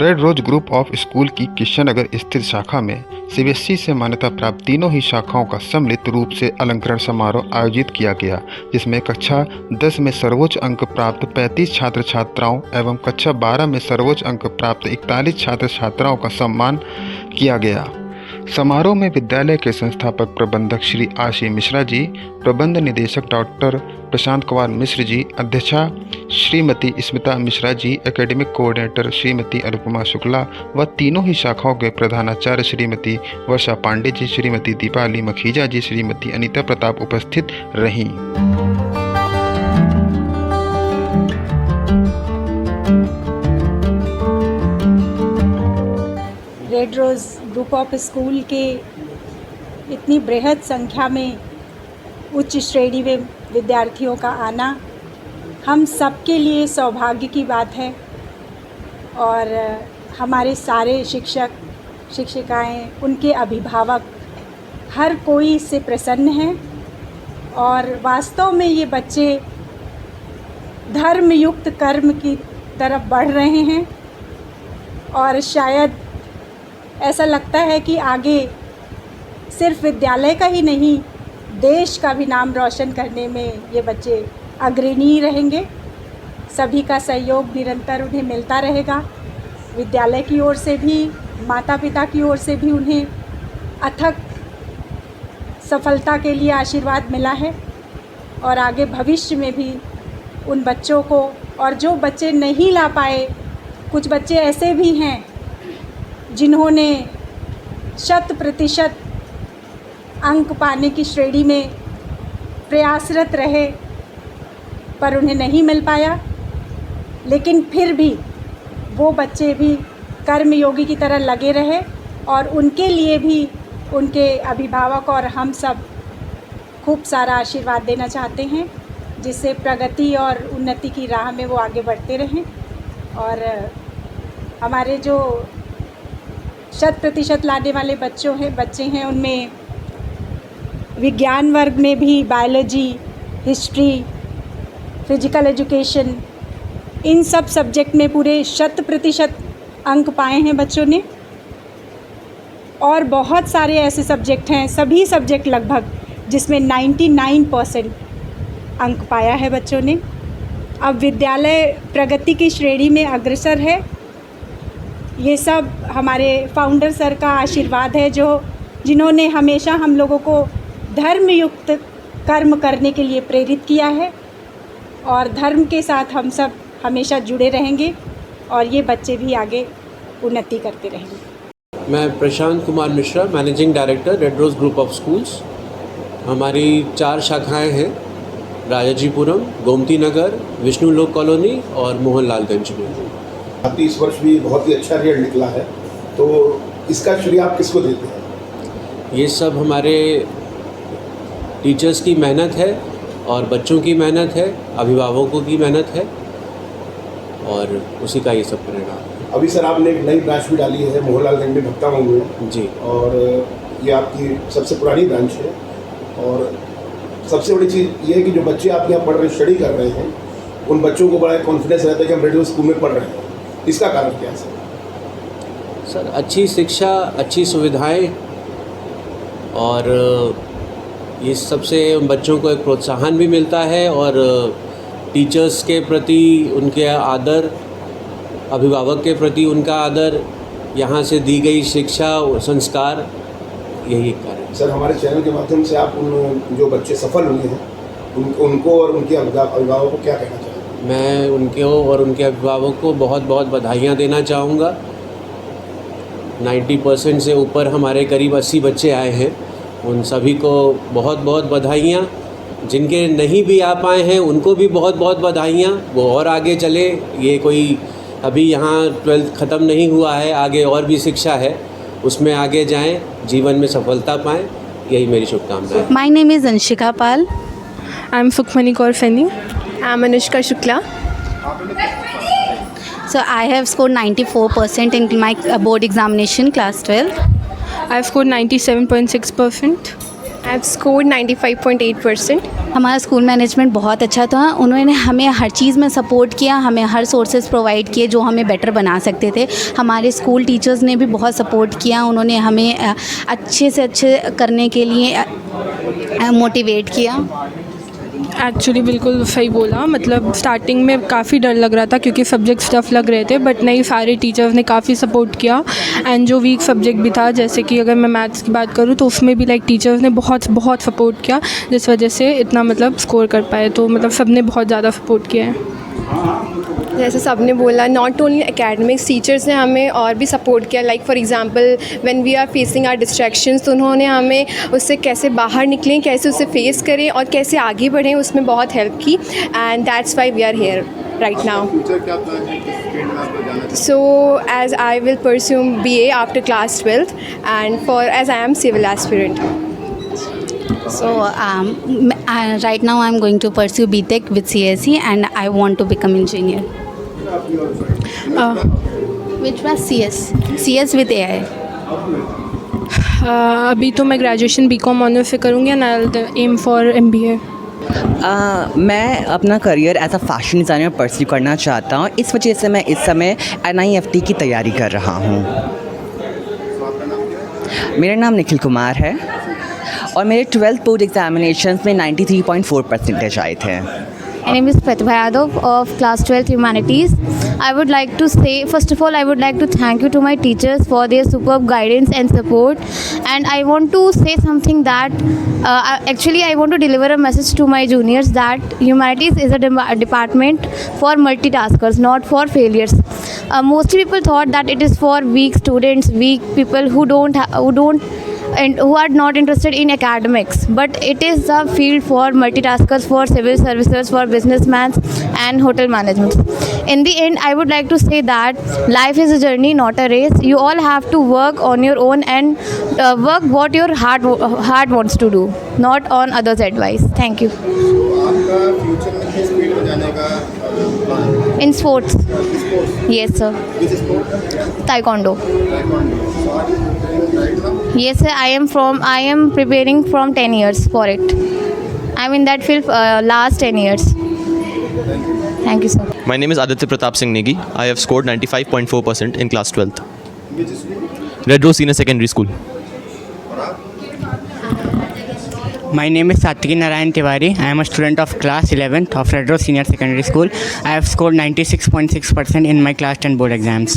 Red rose group of school की किशननगर स्थित शाखा में सीबीएसई से मान्यता प्राप्त तीनों ही शाखाओं का सम्मिलित रूप से अलंकरण समारोह आयोजित किया गया, जिसमें कक्षा 10 में सर्वोच्च अंक प्राप्त 35 छात्र छात्राओं एवं कक्षा 12 में सर्वोच्च अंक प्राप्त 41 छात्र छात्राओं का सम्मान किया गया। समारोह में विद्यालय के संस्थापक प्रबंधक श्री आशी मिश्रा जी, प्रबंध निदेशक डॉक्टर प्रशांत कुमार मिश्र जी, अध्यक्षा श्रीमती स्मिता मिश्रा जी, एकेडमिक कोऑर्डिनेटर श्रीमती अनुपमा शुक्ला व तीनों ही शाखाओं के प्रधानाचार्य श्रीमती वर्षा पांडे जी, श्रीमती दीपाली मखीजा जी, श्रीमती अनीता प्रताप उपस्थित रहीं। Red rose group of school के इतनी बृहद संख्या में उच्च श्रेणी में विद्यार्थियों का आना हम सबके लिए सौभाग्य की बात है और हमारे सारे शिक्षक शिक्षिकाएं, उनके अभिभावक, हर कोई इससे प्रसन्न हैं और वास्तव में ये बच्चे धर्मयुक्त कर्म की तरफ बढ़ रहे हैं और शायद ऐसा लगता है कि आगे सिर्फ विद्यालय का ही नहीं, देश का भी नाम रोशन करने में ये बच्चे अग्रणी रहेंगे। सभी का सहयोग निरंतर उन्हें मिलता रहेगा। विद्यालय की ओर से भी, माता पिता की ओर से भी उन्हें अथक सफलता के लिए आशीर्वाद मिला है और आगे भविष्य में भी उन बच्चों को, और जो बच्चे नहीं ला पाए, कुछ बच्चे ऐसे भी हैं जिन्होंने 100% अंक पाने की श्रेणी में प्रयासरत रहे पर उन्हें नहीं मिल पाया, लेकिन फिर भी वो बच्चे भी कर्मयोगी की तरह लगे रहे और उनके लिए भी उनके अभिभावक और हम सब खूब सारा आशीर्वाद देना चाहते हैं, जिससे प्रगति और उन्नति की राह में वो आगे बढ़ते रहें। और हमारे जो 100% लाने वाले बच्चे हैं उनमें विज्ञान वर्ग में भी बायोलॉजी, हिस्ट्री, फिजिकल एजुकेशन, इन सब सब्जेक्ट में पूरे 100% अंक पाए हैं बच्चों ने। और बहुत सारे ऐसे सब्जेक्ट हैं, सभी सब्जेक्ट लगभग, जिसमें 99% अंक पाया है बच्चों ने। अब विद्यालय प्रगति की श्रेणी में अग्रसर है। ये सब हमारे फाउंडर सर का आशीर्वाद है, जिन्होंने हमेशा हम लोगों को धर्मयुक्त कर्म करने के लिए प्रेरित किया है और धर्म के साथ हम सब हमेशा जुड़े रहेंगे और ये बच्चे भी आगे उन्नति करते रहेंगे। मैं Prashant Kumar Mishra, managing director, red rose group of schools. हमारी 4 शाखाएं हैं, राजाजीपुरम, गोमती नगर, विष्णु लोक कॉलोनी और मोहनलालगंज में। इस वर्ष भी बहुत ही अच्छा रिजल्ट निकला है, तो इसका श्रेय आप किसको देते हैं? ये सब हमारे टीचर्स की मेहनत है और बच्चों की मेहनत है, अभिभावकों की मेहनत है और उसी का ये सब परिणाम है। अभी सर आपने एक नई ब्रांच भी डाली है मोहनलालगंज में, भक्ता मंगू में जी, और ये आपकी सबसे पुरानी ब्रांच है। और सबसे बड़ी चीज़ ये है कि जो बच्चे आप यहाँ पढ़ रहे, स्टडी कर रहे हैं, उन बच्चों को बड़ा कॉन्फिडेंस रहता है कि हम रेड रोज़ स्कूल में पढ़ रहे हैं। इसका कारण क्या है सर? अच्छी शिक्षा, अच्छी सुविधाएं और ये सबसे बच्चों को एक प्रोत्साहन भी मिलता है और टीचर्स के प्रति उनके आदर, अभिभावक के प्रति उनका आदर, यहाँ से दी गई शिक्षा और संस्कार, यही कारण। सर, हमारे चैनल के माध्यम से आप उन जो बच्चे सफल हुए हैं उनको और उनके अभिभावकों को क्या कहना चाहिए? मैं उनके और उनके अभिभावकों को बहुत बहुत बधाइयाँ देना चाहूँगा। 90% से ऊपर हमारे करीब 80 बच्चे आए हैं, उन सभी को बहुत बहुत बधाइयाँ। जिनके नहीं भी आ पाए हैं उनको भी बहुत बहुत बधाइयाँ। वो और आगे चले, ये कोई अभी यहाँ 12th ख़त्म नहीं हुआ है, आगे और भी शिक्षा है, उसमें आगे जाएं, जीवन में सफलता पाएं, यही मेरी शुभकामनाएं। My name is Anshika Pal. I am Sukhmani Kaur Fanny. I am Anushka Shukla. So I have scored 94% in my board examination, class 12. I have scored 97.6%. I have scored 95.8%. हमारा स्कूल मैनेजमेंट बहुत अच्छा था। उन्होंने हमें हर चीज़ में सपोर्ट किया, हमें हर सोर्सेज प्रोवाइड किए जो हमें बेटर बना सकते थे। हमारे स्कूल टीचर्स ने भी बहुत सपोर्ट किया, उन्होंने हमें अच्छे से अच्छे करने के लिए मोटिवेट किया। एक्चुअली बिल्कुल सही बोला, मतलब स्टार्टिंग में काफ़ी डर लग रहा था क्योंकि सब्जेक्ट टफ लग रहे थे, बट नहीं, सारे टीचर्स ने काफ़ी सपोर्ट किया। एंड जो वीक सब्जेक्ट भी था, जैसे कि अगर मैं मैथ्स की बात करूँ तो उसमें भी लाइक टीचर्स ने बहुत बहुत सपोर्ट किया, जिस वजह से इतना मतलब स्कोर कर पाए। तो मतलब सब ने बहुत ज़्यादा सपोर्ट किया है। जैसे सब ने बोला, नॉट ओनली एकेडमिक्स, टीचर्स ने हमें और भी सपोर्ट किया। Like for example when we are facing are distractions, तो उन्होंने हमें उससे कैसे बाहर निकलें, कैसे उसे फेस करें और कैसे आगे बढ़ें, उसमें बहुत हेल्प की। And that's why we are here right now. So as I will pursue BA after class 12th and for as I am civil aspirant. So right now I'm going to pursue BTech with CSE and I want to become engineer. Which was CS with AI. अभी तो मैं graduation BCom honours से करूँगी and I will aim for MBA। मैं अपना career as a fashion designer pursue करना चाहता हूँ। इस वजह से मैं इस समय NIFT की तैयारी कर रहा हूँ। मेरा नाम निखिल कुमार है और मेरे 12th बोर्ड एग्जामिनेशंस में 93.4% आए थे। My name is Pratibha Yadav of class 12th Humanities. I would like to say, first of all, I would like to thank you to my teachers for their superb guidance and support. And I want to say something that, actually I want to deliver a message to my juniors that Humanities is a department for multitaskers, not for failures. Mostly people thought that it is for weak students, weak people who don't and who are not interested in academics, but it is a field for multitaskers, for civil services, for businessmen and hotel management. In the end, I would like to say that life is a journey, not a race. You all have to work on your own and work what your heart wants to do, not on others' advice. Thank you. आपका future में किस field में जाने का plan है? In sports. Yes sir. Which sport? Taekwondo. Taekwondo. So are you preparing right now? Yes sir, I am preparing from 10 years for it. I'm in that field last 10 years. Thank you sir. My name is Aditya Pratap Singh Negi. I have scored 95.4% in class 12th. Which school? Red Rose Senior Secondary School. और आप? My name is Satyaki Narayan Tiwari. I am a student of class 11th of Red Rose Senior Secondary School. I have scored 96.6% in my class 10 board exams.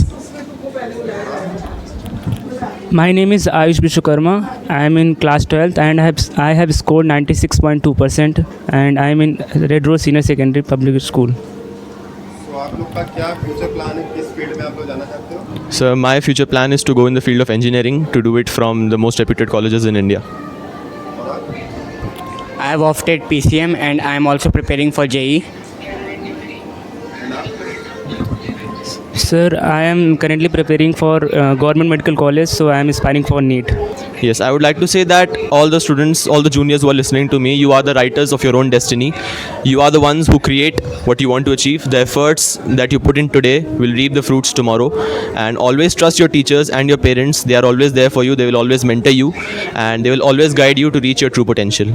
My name is Ayush Vishwakarma. I am in class 12th and I have scored 96.2% and I am in Red Rose Senior Secondary Public School. So आप लोग का क्या future plan है? किस field में आप लोग जाना चाहते हो? So my future plan is to go in the field of engineering, to do it from the most reputed colleges in India. I have opted PCM and I am also preparing for JEE. Sir, I am currently preparing for Government Medical College, so I am aspiring for NEET. Yes, I would like to say that all the students, all the juniors who are listening to me, you are the writers of your own destiny. You are the ones who create what you want to achieve. The efforts that you put in today will reap the fruits tomorrow. And always trust your teachers and your parents. They are always there for you. They will always mentor you and they will always guide you to reach your true potential.